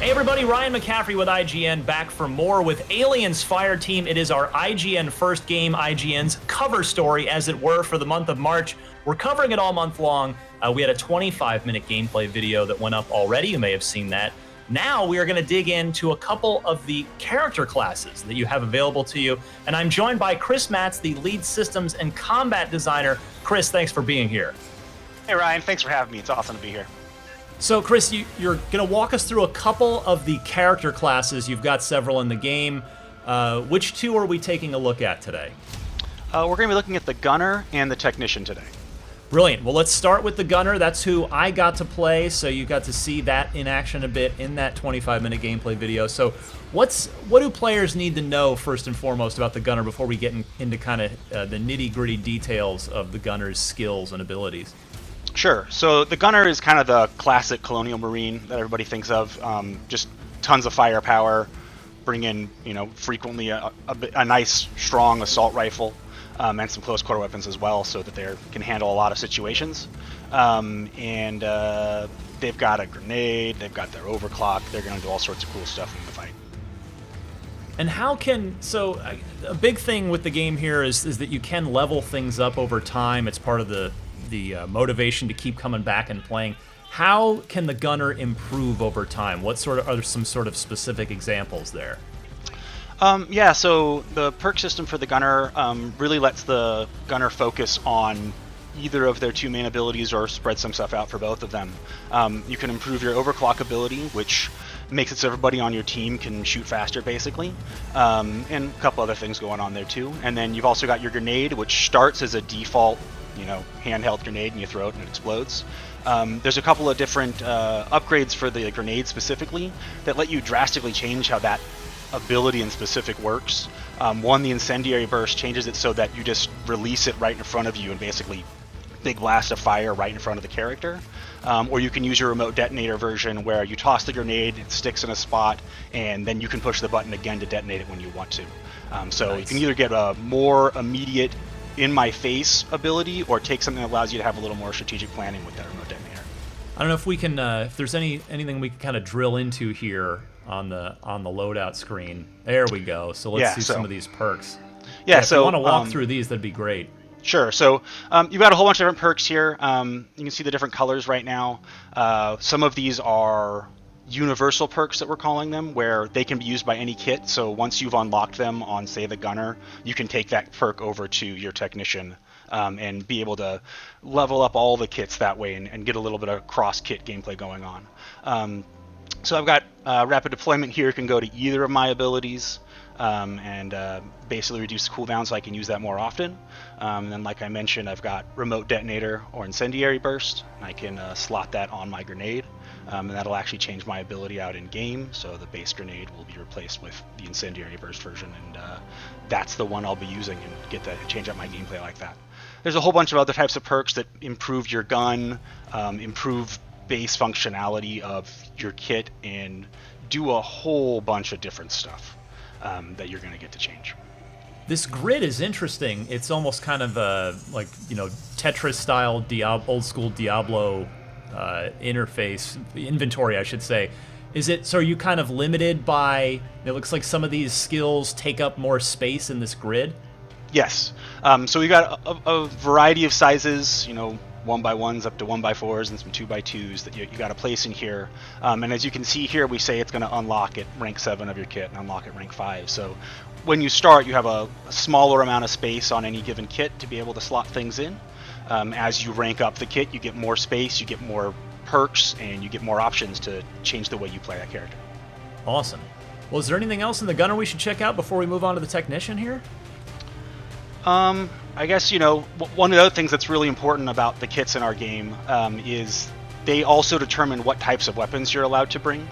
Hey everybody, Ryan McCaffrey with IGN, back for more with Aliens Fireteam. It is our IGN first game, IGN's cover story, as it were, for the month of March. We're covering it all month long. We had a 25-minute gameplay video that went up already. You may have seen that. Now we are going to dig into a couple of the character classes that you have available to you. And I'm joined by Chris Matz, the lead systems and combat designer. Chris, thanks for being here. Hey Ryan, thanks for having me. It's awesome to be here. So, Chris, you're going to walk us through a couple of the character classes. You've got several in the game. Which two are we taking a look at today? We're going to be looking at the gunner and the technician today. Brilliant. Well, let's start with the gunner. That's who I got to play, so you got to see that in action a bit in that 25-minute gameplay video. So what do players need to know, first and foremost, about the gunner before we get into kind of the nitty-gritty details of the gunner's skills and abilities? Sure. So the gunner is kind of the classic colonial marine that everybody thinks of. Just tons of firepower, bring in, frequently a nice, strong assault rifle, and some close quarter weapons as well, so that they can handle a lot of situations. And they've got a grenade, they've got their overclock, they're going to do all sorts of cool stuff in the fight. And a big thing with the game here is that you can level things up over time. It's part of the motivation to keep coming back and playing. How can the gunner improve over time? What are some sort of specific examples there? So the perk system for the gunner really lets the gunner focus on either of their two main abilities or spread some stuff out for both of them. You can improve your overclock ability, which makes it so everybody on your team can shoot faster, basically, and a couple other things going on there too. And then you've also got your grenade, which starts as a default handheld grenade, and you throw it and it explodes. There's a couple of different upgrades for the grenade specifically that let you drastically change how that ability in specific works. One, the incendiary burst changes it so that you just release it right in front of you and basically big blast of fire right in front of the character. Or you can use your remote detonator version where you toss the grenade, it sticks in a spot, and then you can push the button again to detonate it when you want to. So nice. You can either get a more immediate in-my-face ability, or take something that allows you to have a little more strategic planning with that remote detonator. I don't know if we can, if there's anything we can kind of drill into here on the loadout screen. There we go. So let's see some of these perks. Yeah. If you want to walk through these, that'd be great. Sure. So you've got a whole bunch of different perks here. You can see the different colors right now. Some of these are universal perks that we're calling them, where they can be used by any kit. So once you've unlocked them on, say, the gunner, you can take that perk over to your technician and be able to level up all the kits that way and get a little bit of cross-kit gameplay going on. So I've got rapid deployment here. Can go to either of my abilities and basically reduce the cooldown so I can use that more often. And then, like I mentioned, I've got remote detonator or incendiary burst. I can slot that on my grenade. And that'll actually change my ability out in game, so the base grenade will be replaced with the incendiary burst version, and that's the one I'll be using and get to change up my gameplay like that. There's a whole bunch of other types of perks that improve your gun, improve base functionality of your kit, and do a whole bunch of different stuff that you're going to get to change. This grid is interesting. It's almost kind of Tetris-style old school Diablo interface, inventory, I should say. So are you kind of limited by, it looks like some of these skills take up more space in this grid? Yes. So we got a variety of sizes, 1x1s up to 1x4s and some 2x2s that you got to place in here. And as you can see here, we say it's going to unlock at rank 7 of your kit and unlock at rank 5. So when you start, you have a smaller amount of space on any given kit to be able to slot things in. As you rank up the kit, you get more space, you get more perks, and you get more options to change the way you play that character. Awesome. Well, is there anything else in the gunner we should check out before we move on to the technician here? I guess, one of the other things that's really important about the kits in our game is they also determine what types of weapons you're allowed to bring.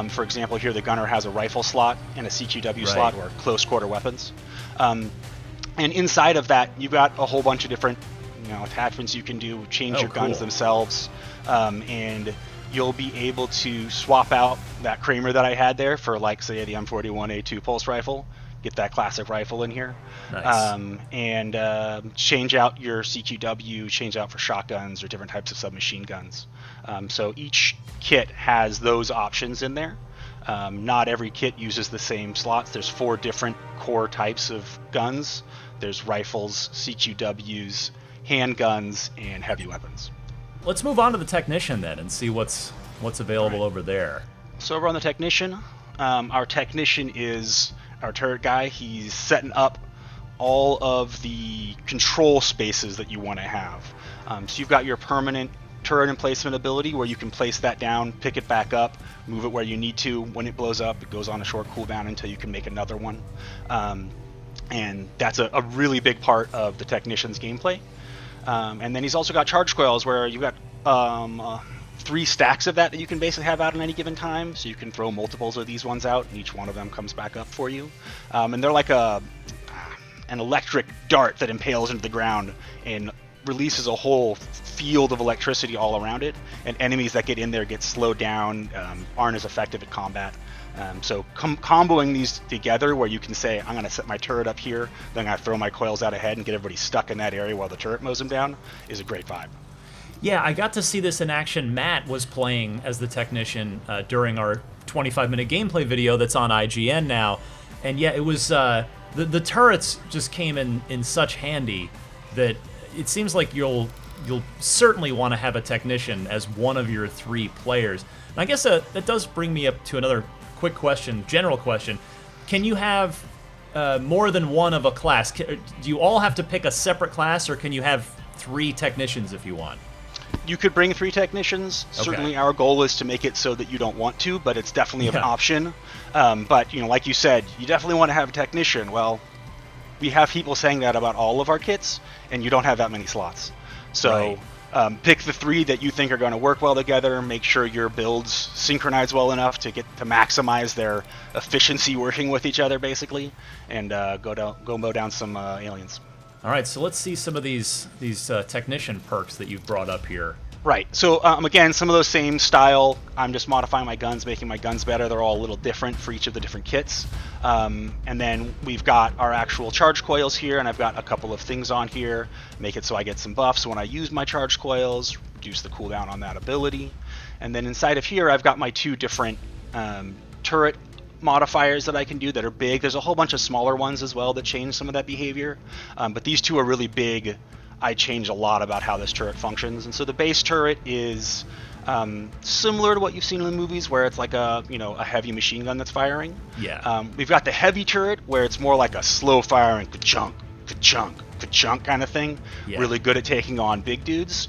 For example, here the gunner has a rifle slot and a CQW slot, or close quarter weapons. And inside of that, you've got a whole bunch of different attachments you can do, change your guns themselves, and you'll be able to swap out that Kramer that I had there for, like, say, the M41A2 pulse rifle, get that classic rifle in here, and change out your CQW, change out for shotguns or different types of submachine guns. So each kit has those options in there. Not every kit uses the same slots. There's 4 different core types of guns. There's rifles, CQWs, handguns, and heavy weapons. Let's move on to the Technician then and see what's available over there. So over on the Technician, our Technician is our turret guy. He's setting up all of the control spaces that you want to have. So you've got your permanent turret emplacement ability where you can place that down, pick it back up, move it where you need to. When it blows up, it goes on a short cooldown until you can make another one. And that's a really big part of the Technician's gameplay. And then he's also got charge coils where you've got 3 stacks of that you can basically have out at any given time. So you can throw multiples of these ones out and each one of them comes back up for you. And they're like an electric dart that impales into the ground and releases a whole field of electricity all around it, and enemies that get in there get slowed down, aren't as effective at combat. So comboing these together where you can say, I'm going to set my turret up here, then I'm going to throw my coils out ahead and get everybody stuck in that area while the turret mows them down, is a great vibe. Yeah, I got to see this in action. Matt was playing as the Technician during our 25-minute gameplay video that's on IGN now. And yeah, it was the turrets just came in such handy that it seems like you'll certainly want to have a Technician as one of your 3 players. And I guess that does bring me up to another quick question, general question. Can you have more than one of a class? Do you all have to pick a separate class, or can you have 3 Technicians if you want? You could bring 3 Technicians. Okay. Certainly our goal is to make it so that you don't want to, but it's definitely an option. But, like you said, you definitely want to have a Technician. Well, we have people saying that about all of our kits, and you don't have that many slots. So pick the 3 that you think are going to work well together. Make sure your builds synchronize well enough to maximize their efficiency working with each other, basically, and go mow down some aliens. All right, so let's see some of these Technician perks that you've brought up here. Right. So again, some of those same style. I'm just modifying my guns, making my guns better. They're all a little different for each of the different kits. And then we've got our actual charge coils here, and I've got a couple of things on here. Make it so I get some buffs when I use my charge coils, reduce the cooldown on that ability. And then inside of here, I've got my 2 different turret modifiers that I can do that are big. There's a whole bunch of smaller ones as well that change some of that behavior. But these 2 are really big. I change a lot about how this turret functions. And so the base turret is similar to what you've seen in the movies, where it's like a heavy machine gun that's firing. Yeah. We've got the heavy turret where it's more like a slow firing ka-chunk, ka-chunk, ka-chunk kind of thing. Yeah. Really good at taking on big dudes.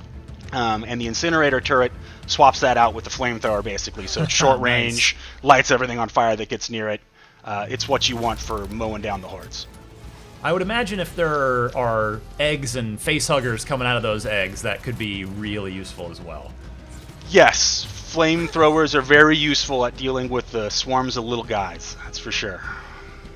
And the incinerator turret swaps that out with the flamethrower, basically. So it's short range, lights everything on fire that gets near it. It's what you want for mowing down the hordes. I would imagine if there are eggs and facehuggers coming out of those eggs, that could be really useful as well. Yes, flamethrowers are very useful at dealing with the swarms of little guys, that's for sure.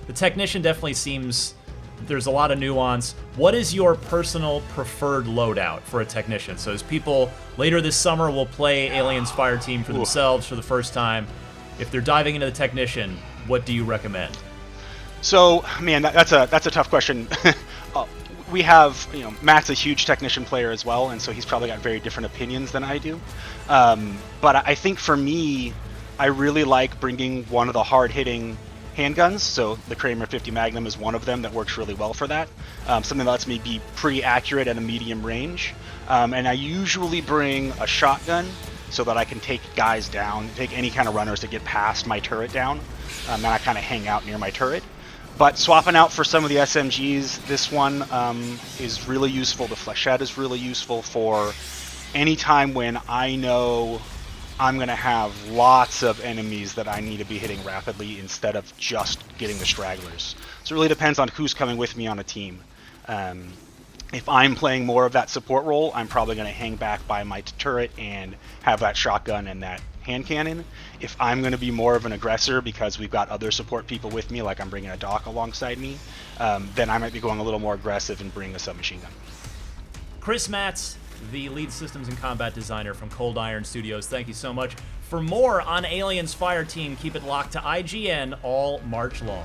The Technician definitely seems there's a lot of nuance. What is your personal preferred loadout for a Technician? So as people later this summer will play Aliens Fireteam for themselves for the first time, if they're diving into the Technician, what do you recommend? So, man, that's a tough question. We have, Matt's a huge Technician player as well, and so he's probably got very different opinions than I do. But I think for me, I really like bringing one of the hard-hitting handguns. So the Kramer 50 Magnum is one of them that works really well for that. Something that lets me be pretty accurate at a medium range. And I usually bring a shotgun so that I can take guys down, take any kind of runners that get past my turret down. And I kind of hang out near my turret. But swapping out for some of the SMGs, this one is really useful. The Flechette is really useful for any time when I know I'm going to have lots of enemies that I need to be hitting rapidly instead of just getting the stragglers. So it really depends on who's coming with me on a team. If I'm playing more of that support role, I'm probably going to hang back by my turret and have that shotgun and that hand cannon. If I'm going to be more of an aggressor because we've got other support people with me, like I'm bringing a doc alongside me, then I might be going a little more aggressive and bring a submachine gun. Chris Matz, the lead systems and combat designer from Cold Iron Studios, thank you so much. For more on Aliens Fireteam, keep it locked to IGN all March long.